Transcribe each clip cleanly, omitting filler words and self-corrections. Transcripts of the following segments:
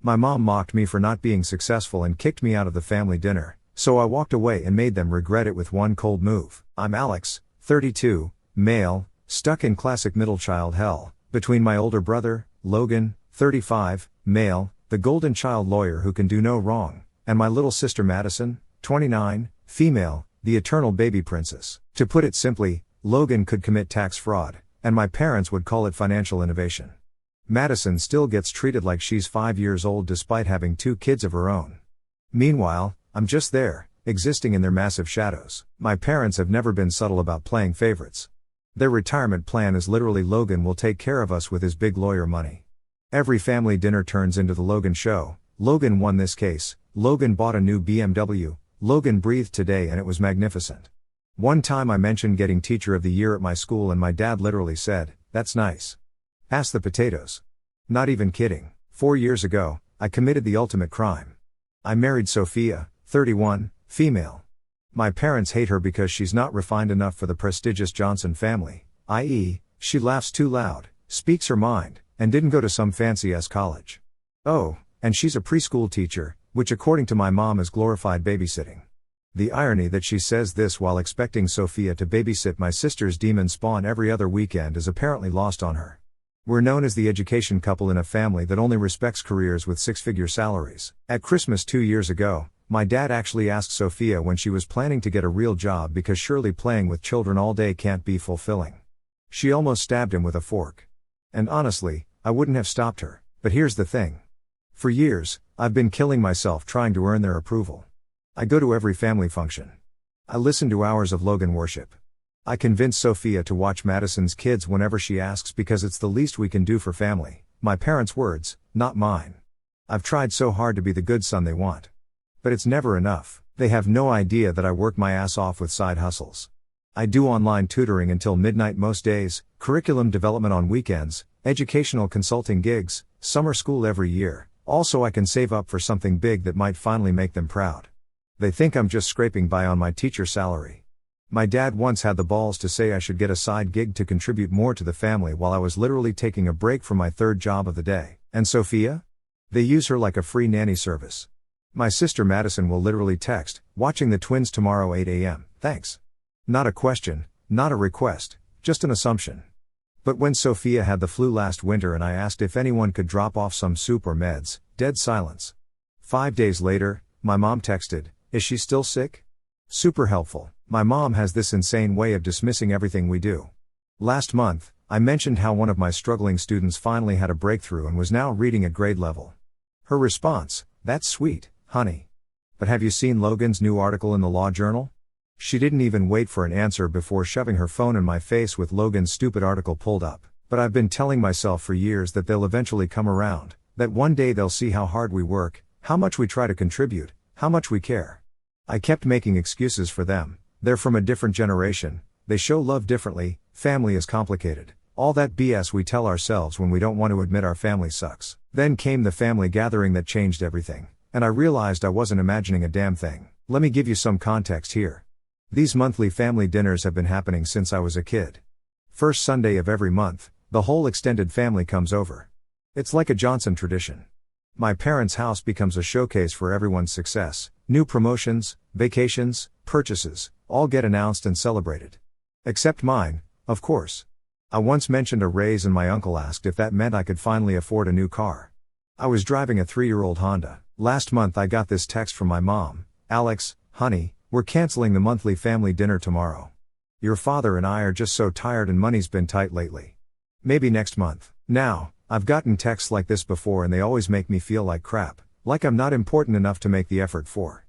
My mom mocked me for not being successful and kicked me out of the family dinner, so I walked away and made them regret it with one cold move. I'm Alex, 32, male, stuck in classic middle child hell, between my older brother, Logan, 35, male, the golden child lawyer who can do no wrong, and my little sister Madison, 29, female, the eternal baby princess. To put it simply, Logan could commit tax fraud, and my parents would call it financial innovation. Madison still gets treated like she's 5 years old despite having 2 kids of her own. Meanwhile, I'm just there, existing in their massive shadows. My parents have never been subtle about playing favorites. Their retirement plan is literally Logan will take care of us with his big lawyer money. Every family dinner turns into the Logan show. Logan won this case, Logan bought a new BMW, Logan breathed today and it was magnificent. One time I mentioned getting Teacher of the Year at my school and my dad literally said, "That's nice. Pass the potatoes." Not even kidding. 4 years ago, I committed the ultimate crime. I married Sophia, 31, female. My parents hate her because she's not refined enough for the prestigious Johnson family, i.e., she laughs too loud, speaks her mind, and didn't go to some fancy-ass college. Oh, and she's a preschool teacher, which according to my mom is glorified babysitting. The irony that she says this while expecting Sophia to babysit my sister's demon spawn every other weekend is apparently lost on her. We're known as the education couple in a family that only respects careers with 6-figure salaries. At Christmas 2 years ago, my dad actually asked Sophia when she was planning to get a real job because surely playing with children all day can't be fulfilling. She almost stabbed him with a fork. And honestly, I wouldn't have stopped her, but here's the thing. For years, I've been killing myself trying to earn their approval. I go to every family function. I listen to hours of Logan worship. I convince Sophia to watch Madison's kids whenever she asks because it's the least we can do for family. My parents' words, not mine. I've tried so hard to be the good son they want. But it's never enough. They have no idea that I work my ass off with side hustles. I do online tutoring until midnight most days, curriculum development on weekends, educational consulting gigs, summer school every year, also I can save up for something big that might finally make them proud. They think I'm just scraping by on my teacher salary. My dad once had the balls to say I should get a side gig to contribute more to the family while I was literally taking a break from my third job of the day. And Sophia? They use her like a free nanny service. My sister Madison will literally text, "Watching the twins tomorrow 8 a.m., thanks." Not a question, not a request, just an assumption. But when Sophia had the flu last winter and I asked if anyone could drop off some soup or meds, dead silence. 5 days later, my mom texted, "Is she still sick?" Super helpful. My mom has this insane way of dismissing everything we do. Last month, I mentioned how one of my struggling students finally had a breakthrough and was now reading at grade level. Her response, "That's sweet, honey. But have you seen Logan's new article in the Law Journal?" She didn't even wait for an answer before shoving her phone in my face with Logan's stupid article pulled up. But I've been telling myself for years that they'll eventually come around, that one day they'll see how hard we work, how much we try to contribute, how much we care. I kept making excuses for them. They're from a different generation, they show love differently, family is complicated. All that BS we tell ourselves when we don't want to admit our family sucks. Then came the family gathering that changed everything, and I realized I wasn't imagining a damn thing. Let me give you some context here. These monthly family dinners have been happening since I was a kid. First Sunday of every month, the whole extended family comes over. It's like a Johnson tradition. My parents' house becomes a showcase for everyone's success. New promotions, vacations, purchases, all get announced and celebrated. Except mine, of course. I once mentioned a raise and my uncle asked if that meant I could finally afford a new car. I was driving a 3-year-old Honda. Last month I got this text from my mom, "Alex, honey, we're canceling the monthly family dinner tomorrow. Your father and I are just so tired and money's been tight lately. Maybe next month." Now, I've gotten texts like this before and they always make me feel like crap, like I'm not important enough to make the effort for.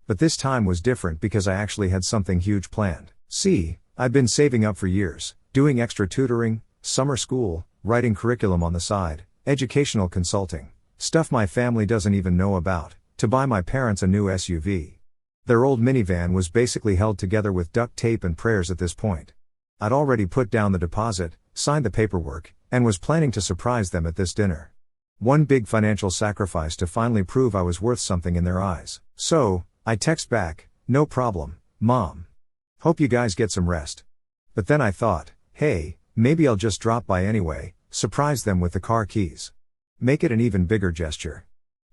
But this time was different because I actually had something huge planned. See, I've been saving up for years, doing extra tutoring, summer school, writing curriculum on the side, educational consulting, stuff my family doesn't even know about, to buy my parents a new SUV. Their old minivan was basically held together with duct tape and prayers at this point. I'd already put down the deposit, signed the paperwork, and was planning to surprise them at this dinner. One big financial sacrifice to finally prove I was worth something in their eyes. So, I text back, "No problem, Mom. Hope you guys get some rest." But then I thought, hey, maybe I'll just drop by anyway, surprise them with the car keys. Make it an even bigger gesture.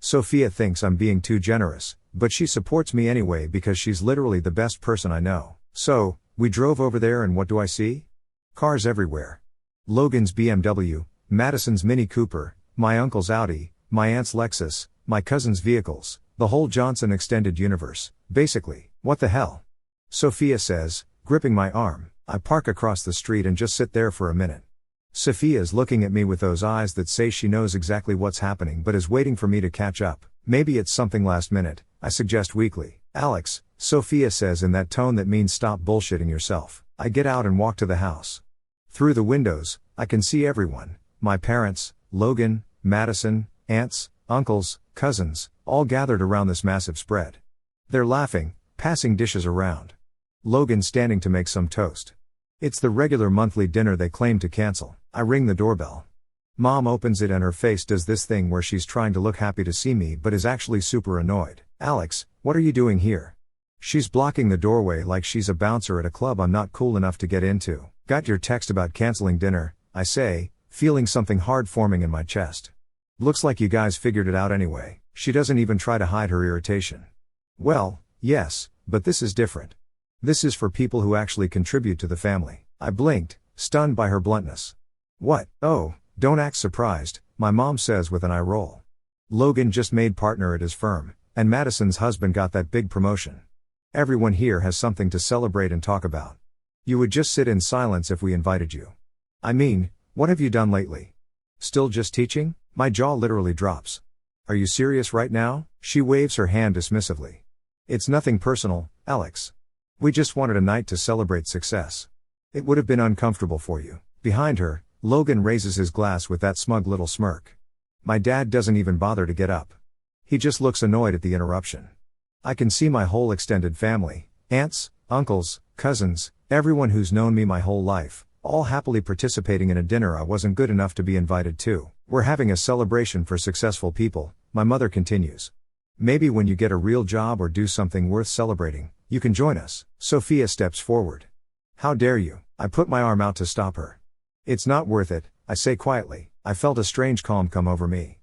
Sophia thinks I'm being too generous, but she supports me anyway because she's literally the best person I know. So, we drove over there and what do I see? Cars everywhere. Logan's BMW, Madison's Mini Cooper, my uncle's Audi, my aunt's Lexus, my cousin's vehicles, the whole Johnson extended universe, basically. What the hell? Sophia says, gripping my arm. I park across the street and just sit there for a minute. Sophia's looking at me with those eyes that say she knows exactly what's happening but is waiting for me to catch up. Maybe it's something last minute, I suggest weakly. Alex, Sophia says in that tone that means stop bullshitting yourself. I get out and walk to the house. Through the windows, I can see everyone. My parents, Logan, Madison, aunts, uncles, cousins, all gathered around this massive spread. They're laughing, passing dishes around. Logan's standing to make some toast. It's the regular monthly dinner they claim to cancel. I ring the doorbell. Mom opens it and her face does this thing where she's trying to look happy to see me but is actually super annoyed. Alex, what are you doing here? She's blocking the doorway like she's a bouncer at a club I'm not cool enough to get into. Got your text about canceling dinner, I say, feeling something hard forming in my chest. Looks like you guys figured it out anyway. She doesn't even try to hide her irritation. Well, yes, but this is different. This is for people who actually contribute to the family. I blinked, stunned by her bluntness. What? Oh, don't act surprised, my mom says with an eye roll. Logan just made partner at his firm, and Madison's husband got that big promotion. Everyone here has something to celebrate and talk about. You would just sit in silence if we invited you. I mean, what have you done lately? Still just teaching? My jaw literally drops. Are you serious right now? She waves her hand dismissively. It's nothing personal, Alex. We just wanted a night to celebrate success. It would have been uncomfortable for you. Behind her, Logan raises his glass with that smug little smirk. My dad doesn't even bother to get up. He just looks annoyed at the interruption. I can see my whole extended family, aunts, uncles, cousins, everyone who's known me my whole life, all happily participating in a dinner I wasn't good enough to be invited to. We're having a celebration for successful people, my mother continues. Maybe when you get a real job or do something worth celebrating, you can join us. Sophia steps forward. How dare you? I put my arm out to stop her. It's not worth it, I say quietly. I felt a strange calm come over me.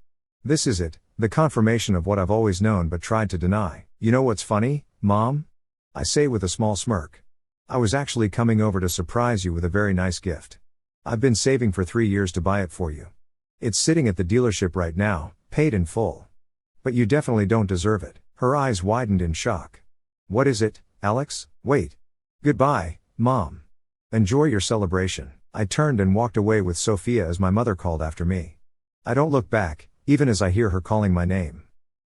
This is it, the confirmation of what I've always known but tried to deny. You know what's funny, Mom? I say with a small smirk. I was actually coming over to surprise you with a very nice gift. I've been saving for 3 years to buy it for you. It's sitting at the dealership right now, paid in full. But you definitely don't deserve it. Her eyes widened in shock. What is it, Alex? Wait. Goodbye, Mom. Enjoy your celebration. I turned and walked away with Sophia as my mother called after me. I don't look back, even as I hear her calling my name.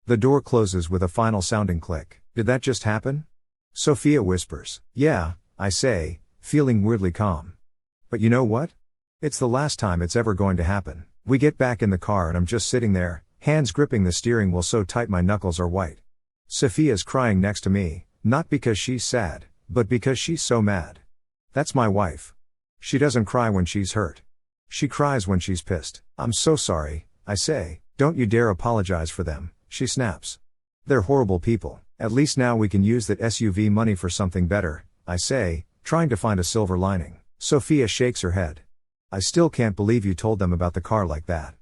The door closes with a final sounding click. Did that just happen? Sophia whispers. Yeah, I say, feeling weirdly calm. But you know what? It's the last time it's ever going to happen. We get back in the car and I'm just sitting there, hands gripping the steering wheel so tight my knuckles are white. Sophia's crying next to me, not because she's sad, but because she's so mad. That's my wife. She doesn't cry when she's hurt. She cries when she's pissed. I'm so sorry, I say. Don't you dare apologize for them, she snaps. They're horrible people. At least now we can use that SUV money for something better, I say, trying to find a silver lining. Sophia shakes her head. I still can't believe you told them about the car like that.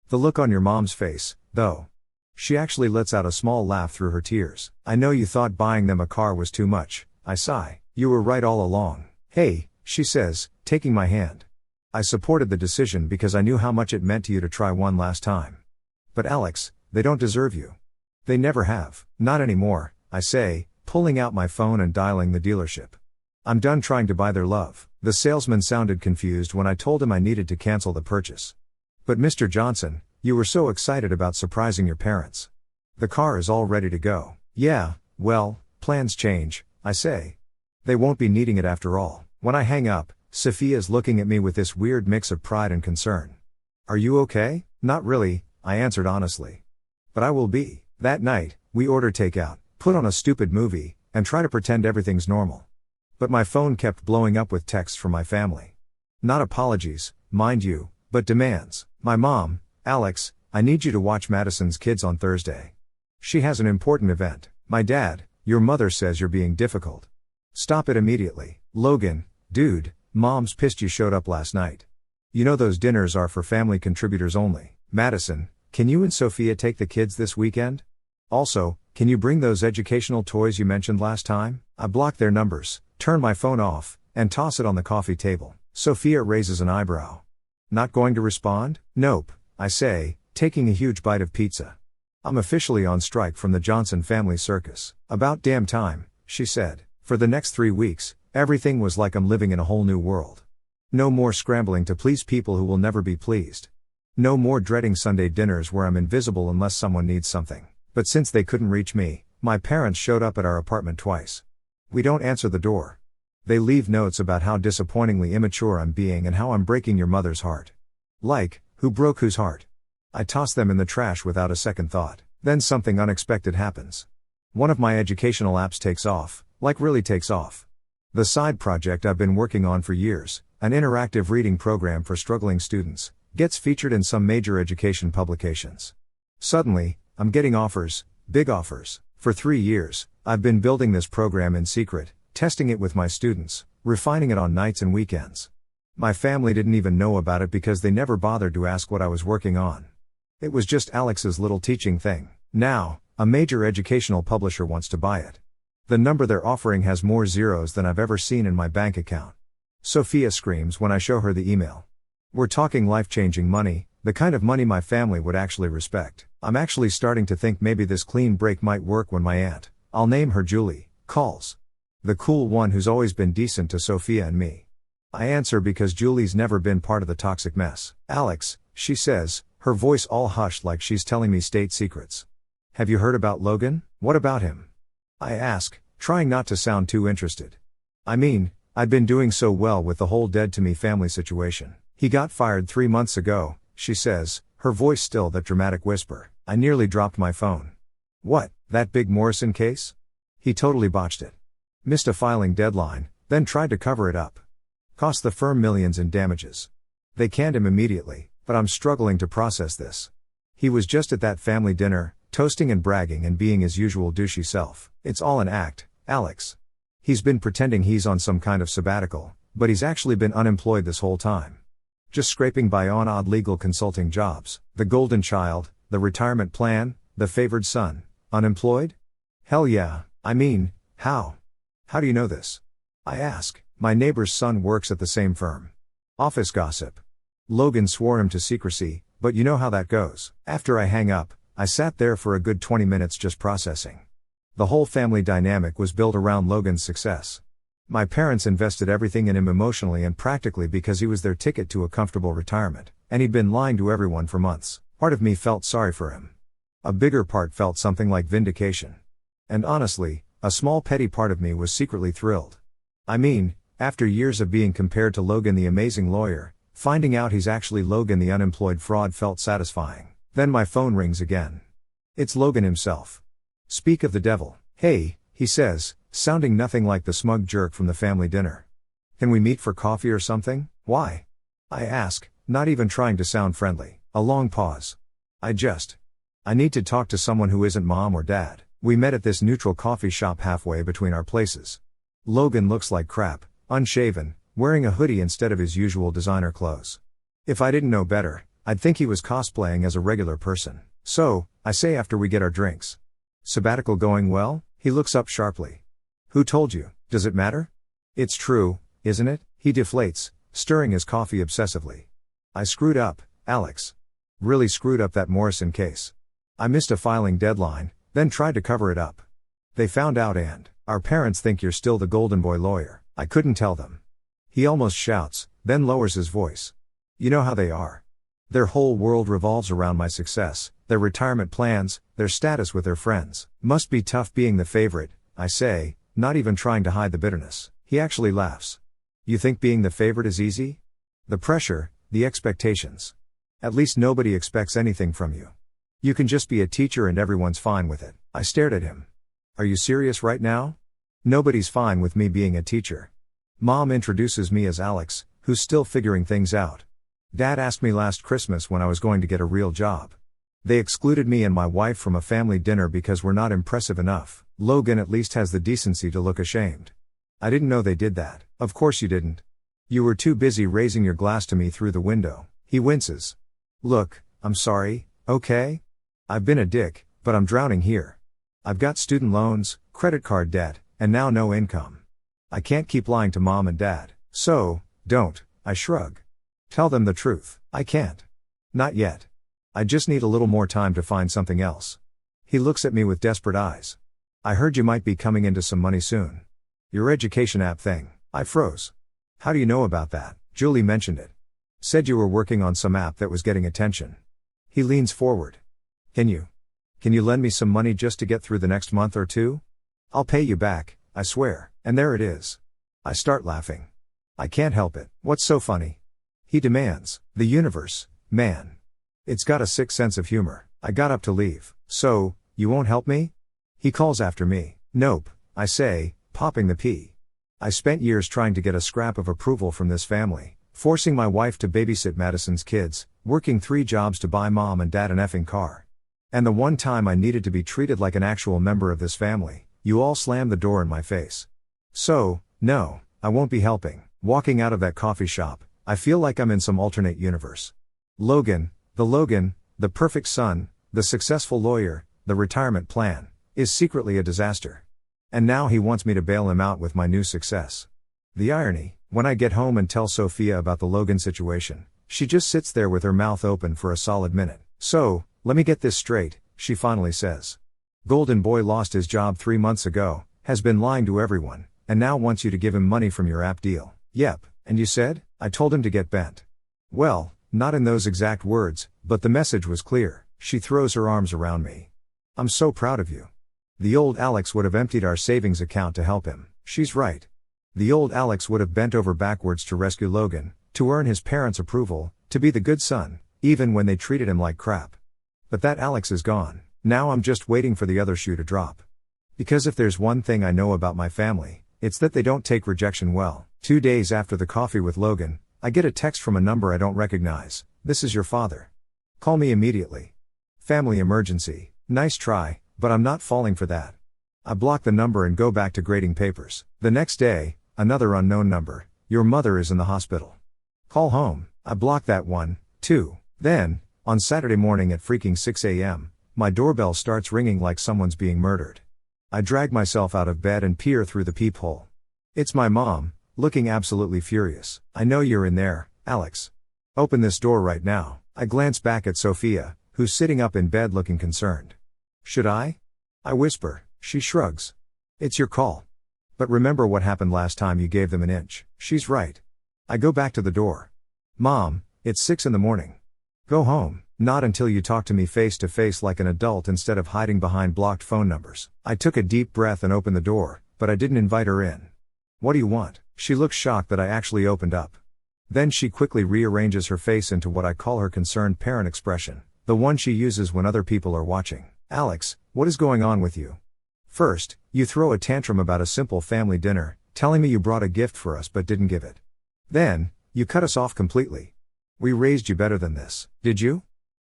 The look on your mom's face, though. She actually lets out a small laugh through her tears. I know you thought buying them a car was too much, I sigh. You were right all along. Hey, she says, taking my hand. I supported the decision because I knew how much it meant to you to try one last time. But Alex, they don't deserve you. They never have. Not anymore, I say, pulling out my phone and dialing the dealership. I'm done trying to buy their love. The salesman sounded confused when I told him I needed to cancel the purchase. But Mr. Johnson, you were so excited about surprising your parents. The car is all ready to go. Yeah, well, plans change, I say. They won't be needing it after all. When I hang up, Sophia's looking at me with this weird mix of pride and concern. Are you okay? Not really, I answered honestly. But I will be. That night, we order takeout, put on a stupid movie, and try to pretend everything's normal. But my phone kept blowing up with texts from my family. Not apologies, mind you, but demands. My mom, Alex, I need you to watch Madison's kids on Thursday. She has an important event. My dad, your mother says you're being difficult. Stop it immediately. Logan, dude, mom's pissed you showed up last night. You know those dinners are for family contributors only. Madison, can you and Sophia take the kids this weekend? Also, can you bring those educational toys you mentioned last time? I block their numbers, turn my phone off, and toss it on the coffee table. Sophia raises an eyebrow. Not going to respond? Nope, I say, taking a huge bite of pizza. I'm officially on strike from the Johnson family circus. About damn time, she said. For the next 3 weeks, everything was like I'm living in a whole new world. No more scrambling to please people who will never be pleased. No more dreading Sunday dinners where I'm invisible unless someone needs something. But since they couldn't reach me, my parents showed up at our apartment twice. We don't answer the door. They leave notes about how disappointingly immature I'm being and how I'm breaking your mother's heart. Like, who broke whose heart? I toss them in the trash without a second thought. Then something unexpected happens. One of my educational apps takes off, like really takes off. The side project I've been working on for years, an interactive reading program for struggling students, gets featured in some major education publications. Suddenly, I'm getting offers, big offers. For 3 years, I've been building this program in secret, testing it with my students, refining it on nights and weekends. My family didn't even know about it because they never bothered to ask what I was working on. It was just Alex's little teaching thing. Now, a major educational publisher wants to buy it. The number they're offering has more zeros than I've ever seen in my bank account. Sophia screams when I show her the email. We're talking life-changing money, the kind of money my family would actually respect. I'm actually starting to think maybe this clean break might work when my aunt, I'll name her Julie, calls. The cool one who's always been decent to Sophia and me. I answer because Julie's never been part of the toxic mess. Alex, she says, her voice all hushed like she's telling me state secrets. Have you heard about Logan? What about him? I ask, trying not to sound too interested. I mean, I'd been doing so well with the whole dead to me family situation. He got fired 3 months ago, she says, her voice still that dramatic whisper. I nearly dropped my phone. What, that big Morrison case? He totally botched it. Missed a filing deadline, then tried to cover it up. Cost the firm millions in damages. They canned him immediately, but I'm struggling to process this. He was just at that family dinner, toasting and bragging and being his usual douchey self. It's all an act, Alex. He's been pretending he's on some kind of sabbatical, but he's actually been unemployed this whole time. Just scraping by on odd legal consulting jobs. The golden child, the retirement plan, the favored son. Unemployed? Hell yeah, I mean, how? How do you know this? I ask. My neighbor's son works at the same firm. Office gossip. Logan swore him to secrecy, but you know how that goes. After I hang up, I sat there for a good 20 minutes just processing. The whole family dynamic was built around Logan's success. My parents invested everything in him emotionally and practically because he was their ticket to a comfortable retirement, and he'd been lying to everyone for months. Part of me felt sorry for him. A bigger part felt something like vindication. And honestly, a small petty part of me was secretly thrilled. I mean, after years of being compared to Logan the amazing lawyer, finding out he's actually Logan the unemployed fraud felt satisfying. Then my phone rings again. It's Logan himself. Speak of the devil. Hey, he says, sounding nothing like the smug jerk from the family dinner. Can we meet for coffee or something? Why? I ask, not even trying to sound friendly. A long pause. I need to talk to someone who isn't mom or dad. We met at this neutral coffee shop halfway between our places. Logan looks like crap, unshaven, wearing a hoodie instead of his usual designer clothes. If I didn't know better, I'd think he was cosplaying as a regular person. So, I say after we get our drinks. Sabbatical going well? He looks up sharply. Who told you? Does it matter? It's true, isn't it? He deflates, stirring his coffee obsessively. I screwed up, Alex. Really screwed up that Morrison case. I missed a filing deadline, then tried to cover it up. They found out and, our parents think you're still the golden boy lawyer. I couldn't tell them. He almost shouts, then lowers his voice. You know how they are. Their whole world revolves around my success, their retirement plans, their status with their friends. Must be tough being the favorite, I say, not even trying to hide the bitterness. He actually laughs. You think being the favorite is easy? The pressure, the expectations. At least nobody expects anything from you. You can just be a teacher and everyone's fine with it. I stared at him. Are you serious right now? Nobody's fine with me being a teacher. Mom introduces me as Alex, who's still figuring things out. Dad asked me last Christmas when I was going to get a real job. They excluded me and my wife from a family dinner because we're not impressive enough. Logan at least has the decency to look ashamed. I didn't know they did that. Of course you didn't. You were too busy raising your glass to me through the window. He winces. Look, I'm sorry, Okay? I've been a dick, but I'm drowning here. I've got student loans, credit card debt, and now no income. I can't keep lying to mom and dad. So, don't, I shrug. Tell them the truth. I can't. Not yet. I just need a little more time to find something else. He looks at me with desperate eyes. I heard you might be coming into some money soon. Your education app thing. I froze. How do you know about that? Julie mentioned it. Said you were working on some app that was getting attention. He leans forward. Can you lend me some money just to get through the next month or two? I'll pay you back, I swear. And there it is. I start laughing. I can't help it. What's so funny? He demands. The universe, man. It's got a sick sense of humor. I got up to leave. So, you won't help me? He calls after me. Nope, I say, popping the pea. I spent years trying to get a scrap of approval from this family, forcing my wife to babysit Madison's kids, working 3 jobs to buy mom and dad an effing car. And the one time I needed to be treated like an actual member of this family, you all slammed the door in my face. So, no, I won't be helping. Walking out of that coffee shop, I feel like I'm in some alternate universe. Logan, the perfect son, the successful lawyer, the retirement plan, is secretly a disaster. And now he wants me to bail him out with my new success. The irony, when I get home and tell Sophia about the Logan situation, she just sits there with her mouth open for a solid minute. So, let me get this straight, she finally says. Golden Boy lost his job 3 months ago, has been lying to everyone, and now wants you to give him money from your app deal. Yep, and you said? I told him to get bent. Well, not in those exact words, but the message was clear. She throws her arms around me. I'm so proud of you. The old Alex would have emptied our savings account to help him. She's right. The old Alex would have bent over backwards to rescue Logan, to earn his parents' approval, to be the good son, even when they treated him like crap. But that Alex is gone. Now I'm just waiting for the other shoe to drop. Because if there's one thing I know about my family, it's that they don't take rejection well. 2 days after the coffee with Logan, I get a text from a number I don't recognize. This is your father. Call me immediately. Family emergency. Nice try, but I'm not falling for that. I block the number and go back to grading papers. The next day, another unknown number. Your mother is in the hospital. Call home. I block that one, too. Then, on Saturday morning at freaking 6 a.m., my doorbell starts ringing like someone's being murdered. I drag myself out of bed and peer through the peephole. It's my mom, looking absolutely furious. I know you're in there, Alex. Open this door right now. I glance back at Sophia, who's sitting up in bed looking concerned. Should I? I whisper. She shrugs. It's your call. But remember what happened last time you gave them an inch. She's right. I go back to the door. Mom, it's 6 in the morning. Go home. Not until you talk to me face to face like an adult instead of hiding behind blocked phone numbers. I took a deep breath and opened the door, but I didn't invite her in. What do you want? She looks shocked that I actually opened up. Then she quickly rearranges her face into what I call her concerned parent expression, the one she uses when other people are watching. Alex, what is going on with you? First, you throw a tantrum about a simple family dinner, telling me you brought a gift for us but didn't give it. Then, you cut us off completely. We raised you better than this, did you?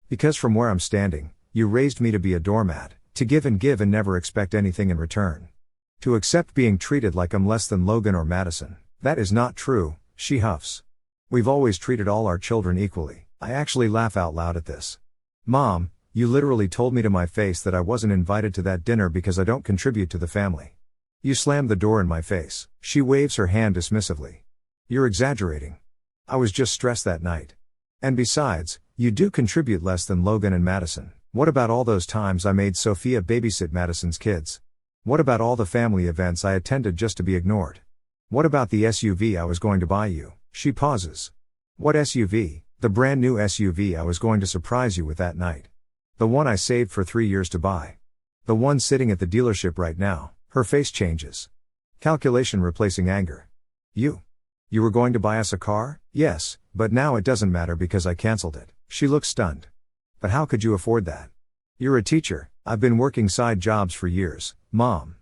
Because from where I'm standing, you raised me to be a doormat, to give and never expect anything in return. To accept being treated like I'm less than Logan or Madison. That is not true, she huffs. We've always treated all our children equally. I actually laugh out loud at this. Mom, you literally told me to my face that I wasn't invited to that dinner because I don't contribute to the family. You slammed the door in my face. She waves her hand dismissively. You're exaggerating. I was just stressed that night. And besides, you do contribute less than Logan and Madison. What about all those times I made Sophia babysit Madison's kids? What about all the family events I attended just to be ignored? What about the SUV I was going to buy you? She pauses. What SUV? The brand new SUV I was going to surprise you with that night. The one I saved for 3 years to buy. The one sitting at the dealership right now. Her face changes. Calculation replacing anger. You were going to buy us a car? Yes, but now it doesn't matter because I cancelled it. She looks stunned. But how could you afford that? You're a teacher. I've been working side jobs for years, Mom.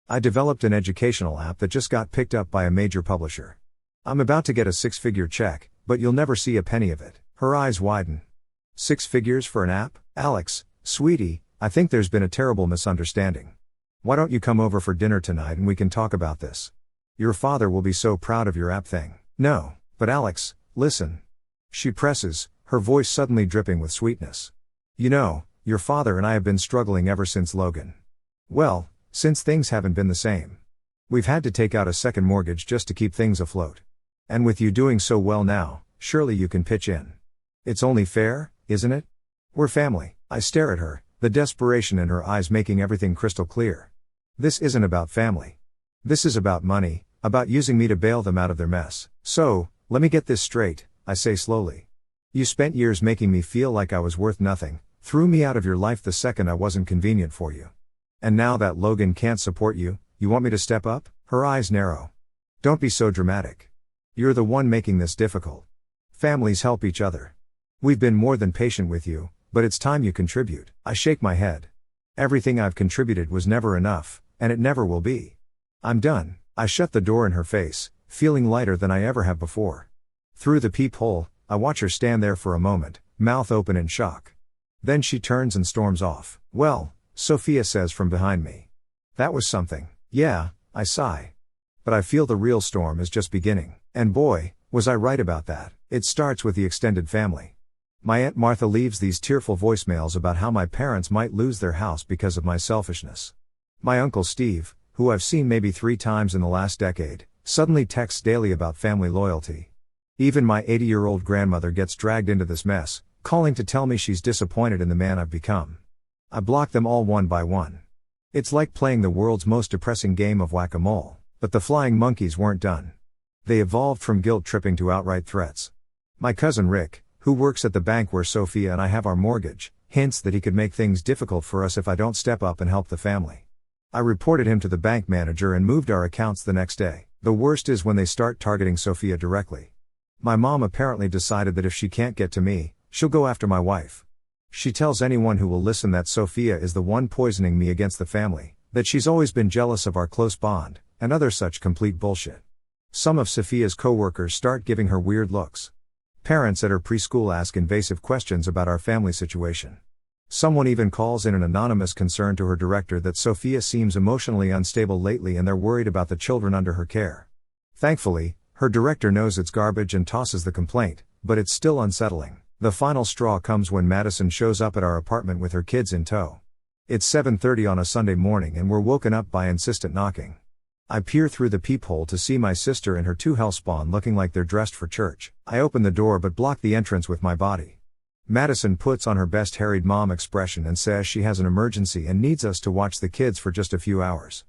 I developed an educational app that just got picked up by a major publisher. I'm about to get a 6-figure check, but you'll never see a penny of it. Her eyes widen. 6 figures for an app? Alex, sweetie, I think there's been a terrible misunderstanding. Why don't you come over for dinner tonight and we can talk about this? Your father will be so proud of your app thing. No, but Alex, listen. She presses, her voice suddenly dripping with sweetness. You know, your father and I have been struggling ever since Logan. Well, since things haven't been the same. We've had to take out a second mortgage just to keep things afloat. And with you doing so well now, surely you can pitch in. It's only fair, isn't it? We're family. I stare at her, the desperation in her eyes making everything crystal clear. This isn't about family. This is about money, about using me to bail them out of their mess. So, let me get this straight, I say slowly. You spent years making me feel like I was worth nothing, threw me out of your life the second I wasn't convenient for you. And now that Logan can't support you, you want me to step up? Her eyes narrow. Don't be so dramatic. You're the one making this difficult. Families help each other. We've been more than patient with you, but it's time you contribute. I shake my head. Everything I've contributed was never enough, and it never will be. I'm done. I shut the door in her face, feeling lighter than I ever have before. Through the peephole, I watch her stand there for a moment, mouth open in shock. Then she turns and storms off. Well, Sophia says from behind me. That was something. Yeah, I sigh. But I feel the real storm is just beginning. And boy, was I right about that. It starts with the extended family. My Aunt Martha leaves these tearful voicemails about how my parents might lose their house because of my selfishness. My Uncle Steve, who I've seen maybe 3 times in the last decade, suddenly texts daily about family loyalty. Even my 80-year-old grandmother gets dragged into this mess, calling to tell me she's disappointed in the man I've become. I block them all one by one. It's like playing the world's most depressing game of whack-a-mole, but the flying monkeys weren't done. They evolved from guilt tripping to outright threats. My cousin Rick, who works at the bank where Sophia and I have our mortgage, hints that he could make things difficult for us if I don't step up and help the family. I reported him to the bank manager and moved our accounts the next day. The worst is when they start targeting Sophia directly. My mom apparently decided that if she can't get to me, she'll go after my wife. She tells anyone who will listen that Sophia is the one poisoning me against the family, that she's always been jealous of our close bond, and other such complete bullshit. Some of Sophia's co-workers start giving her weird looks. Parents at her preschool ask invasive questions about our family situation. Someone even calls in an anonymous concern to her director that Sophia seems emotionally unstable lately and they're worried about the children under her care. Thankfully, her director knows it's garbage and tosses the complaint, but it's still unsettling. The final straw comes when Madison shows up at our apartment with her kids in tow. It's 7:30 on a Sunday morning and we're woken up by insistent knocking. I peer through the peephole to see my sister and her 2 hellspawn looking like they're dressed for church. I open the door but block the entrance with my body. Madison puts on her best harried mom expression and says she has an emergency and needs us to watch the kids for just a few hours.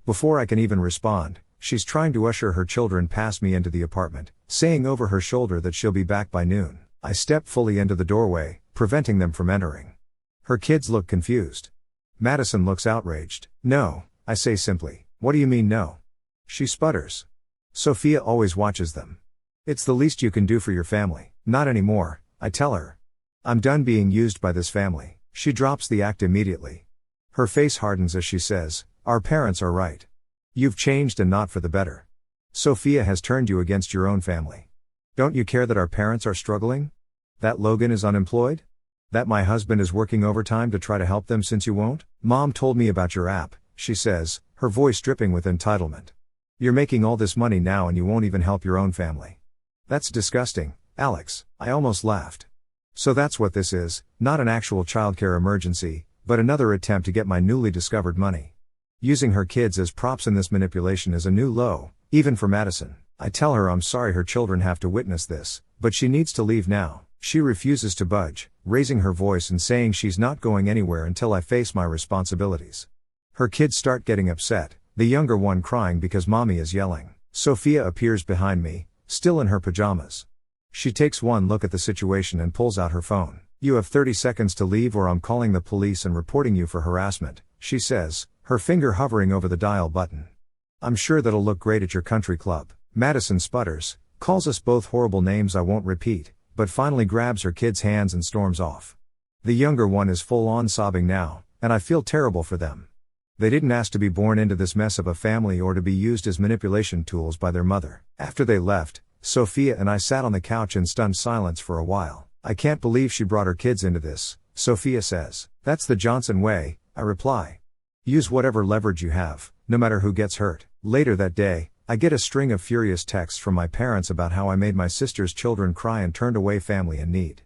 Before I can even respond, she's trying to usher her children past me into the apartment, saying over her shoulder that she'll be back by noon. I step fully into the doorway, preventing them from entering. Her kids look confused. Madison looks outraged. No, I say simply. What do you mean no? She sputters. Sophia always watches them. It's the least you can do for your family. Not anymore, I tell her. I'm done being used by this family. She drops the act immediately. Her face hardens as she says, our parents are right. You've changed and not for the better. Sophia has turned you against your own family. Don't you care that our parents are struggling? That Logan is unemployed? That my husband is working overtime to try to help them since you won't? Mom told me about your app, she says, her voice dripping with entitlement. You're making all this money now and you won't even help your own family. That's disgusting, Alex, I almost laughed. So that's what this is, not an actual childcare emergency, but another attempt to get my newly discovered money. Using her kids as props in this manipulation is a new low, even for Madison. I tell her I'm sorry her children have to witness this, but she needs to leave now. She refuses to budge, raising her voice and saying she's not going anywhere until I face my responsibilities. Her kids start getting upset, the younger one crying because mommy is yelling. Sophia appears behind me, still in her pajamas. She takes one look at the situation and pulls out her phone. You have 30 seconds to leave or I'm calling the police and reporting you for harassment, she says, her finger hovering over the dial button. I'm sure that'll look great at your country club. Madison sputters, calls us both horrible names I won't repeat, but finally grabs her kids' hands and storms off. The younger one is full on sobbing now, and I feel terrible for them. They didn't ask to be born into this mess of a family or to be used as manipulation tools by their mother. After they left, Sophia and I sat on the couch in stunned silence for a while. I can't believe she brought her kids into this, Sophia says. That's the Johnson way, I reply. Use whatever leverage you have, no matter who gets hurt. Later that day, I get a string of furious texts from my parents about how I made my sister's children cry and turned away family in need.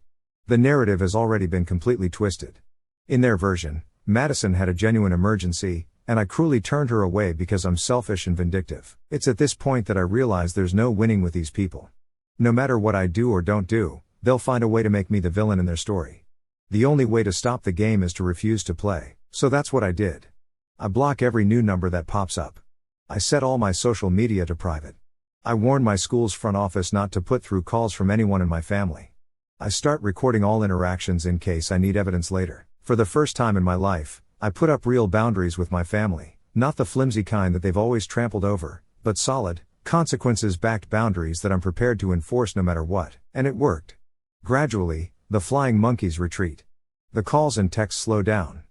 The narrative has already been completely twisted. In their version, Madison had a genuine emergency, and I cruelly turned her away because I'm selfish and vindictive. It's at this point that I realize there's no winning with these people. No matter what I do or don't do, they'll find a way to make me the villain in their story. The only way to stop the game is to refuse to play, so that's what I did. I block every new number that pops up. I set all my social media to private. I warn my school's front office not to put through calls from anyone in my family. I start recording all interactions in case I need evidence later. For the first time in my life, I put up real boundaries with my family, not the flimsy kind that they've always trampled over, but solid, consequences-backed boundaries that I'm prepared to enforce no matter what, and it worked. Gradually, the flying monkeys retreat. The calls and texts slow down.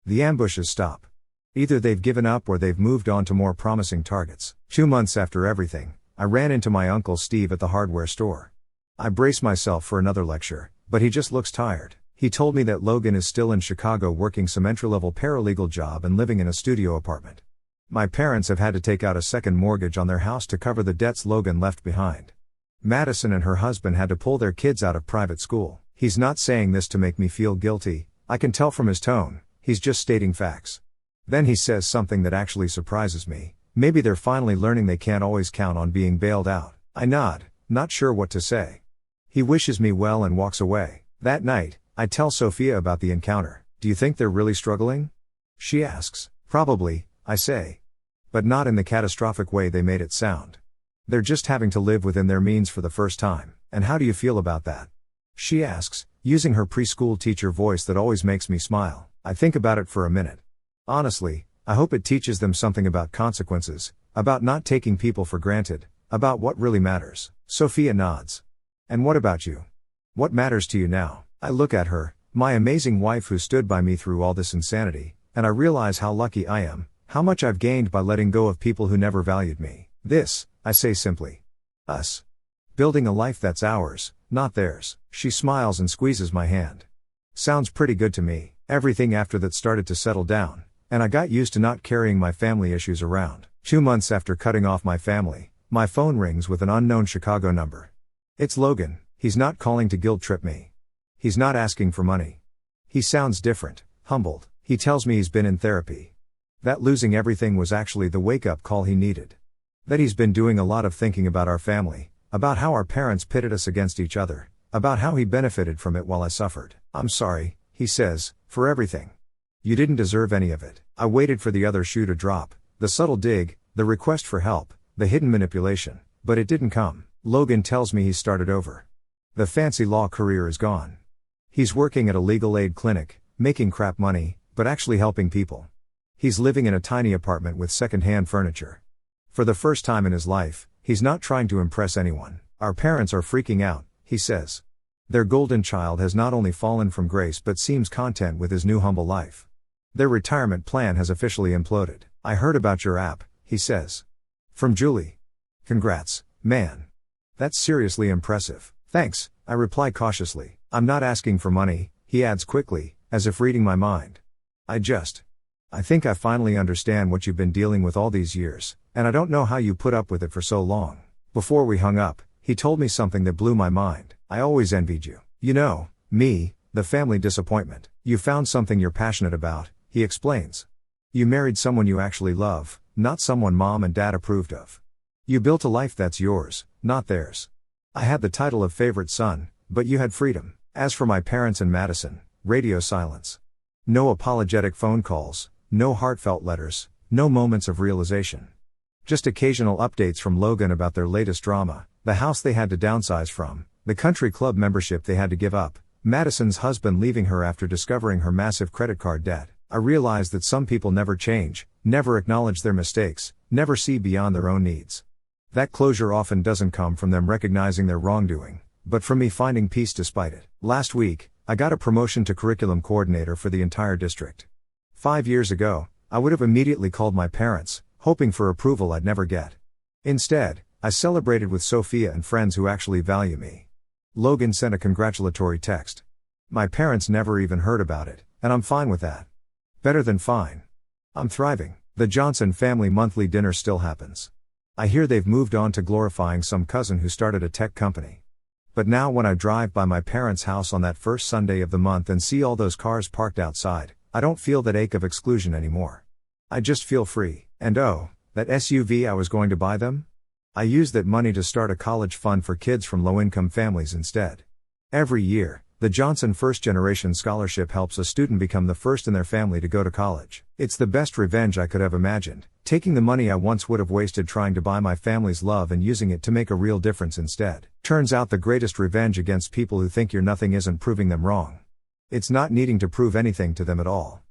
The ambushes stop. Either they've given up or they've moved on to more promising targets. 2 months after everything, I ran into my Uncle Steve at the hardware store. I brace myself for another lecture, but he just looks tired. He told me that Logan is still in Chicago working some entry-level paralegal job and living in a studio apartment. My parents have had to take out a second mortgage on their house to cover the debts Logan left behind. Madison and her husband had to pull their kids out of private school. He's not saying this to make me feel guilty, I can tell from his tone, he's just stating facts. Then he says something that actually surprises me. Maybe they're finally learning they can't always count on being bailed out. I nod, not sure what to say. He wishes me well and walks away. That night, I tell Sophia about the encounter. Do you think they're really struggling? She asks. Probably, I say. But not in the catastrophic way they made it sound. They're just having to live within their means for the first time. And how do you feel about that? She asks, using her preschool teacher voice that always makes me smile. I think about it for a minute. Honestly, I hope it teaches them something about consequences, about not taking people for granted, about what really matters. Sophia nods. And what about you? What matters to you now? I look at her, my amazing wife who stood by me through all this insanity, and I realize how lucky I am, how much I've gained by letting go of people who never valued me. This, I say simply. Us. Building a life that's ours, not theirs. She smiles and squeezes my hand. Sounds pretty good to me. Everything after that started to settle down, and I got used to not carrying my family issues around. 2 months after cutting off my family, my phone rings with an unknown Chicago number. It's Logan. He's not calling to guilt trip me. He's not asking for money. He sounds different, humbled. He tells me he's been in therapy. That losing everything was actually the wake-up call he needed. That he's been doing a lot of thinking about our family, about how our parents pitted us against each other, about how he benefited from it while I suffered. I'm sorry, he says, for everything. You didn't deserve any of it. I waited for the other shoe to drop, the subtle dig, the request for help, the hidden manipulation, but it didn't come. Logan tells me he's started over. The fancy law career is gone. He's working at a legal aid clinic, making crap money, but actually helping people. He's living in a tiny apartment with second-hand furniture. For the first time in his life, he's not trying to impress anyone. Our parents are freaking out, he says. Their golden child has not only fallen from grace but seems content with his new humble life. Their retirement plan has officially imploded. I heard about your app, he says. From Julie. Congrats, man. That's seriously impressive. Thanks, I reply cautiously. I'm not asking for money, he adds quickly, as if reading my mind. I think I finally understand what you've been dealing with all these years, and I don't know how you put up with it for so long. Before we hung up, he told me something that blew my mind. I always envied you. You know, me, the family disappointment. You found something you're passionate about, he explains. You married someone you actually love, not someone mom and dad approved of. You built a life that's yours, not theirs. I had the title of favorite son, but you had freedom. As for my parents and Madison, radio silence. No apologetic phone calls, no heartfelt letters, no moments of realization. Just occasional updates from Logan about their latest drama, the house they had to downsize from, the country club membership they had to give up, Madison's husband leaving her after discovering her massive credit card debt. I realized that some people never change, never acknowledge their mistakes, never see beyond their own needs. That closure often doesn't come from them recognizing their wrongdoing, but from me finding peace despite it. Last week, I got a promotion to curriculum coordinator for the entire district. 5 years ago, I would have immediately called my parents, hoping for approval I'd never get. Instead, I celebrated with Sophia and friends who actually value me. Logan sent a congratulatory text. My parents never even heard about it, and I'm fine with that. Better than fine. I'm thriving. The Johnson family monthly dinner still happens. I hear they've moved on to glorifying some cousin who started a tech company. But now when I drive by my parents' house on that first Sunday of the month and see all those cars parked outside, I don't feel that ache of exclusion anymore. I just feel free. And oh, that SUV I was going to buy them? I used that money to start a college fund for kids from low-income families instead. Every year, the Johnson First Generation Scholarship helps a student become the first in their family to go to college. It's the best revenge I could have imagined, taking the money I once would have wasted trying to buy my family's love and using it to make a real difference instead. Turns out the greatest revenge against people who think you're nothing isn't proving them wrong. It's not needing to prove anything to them at all.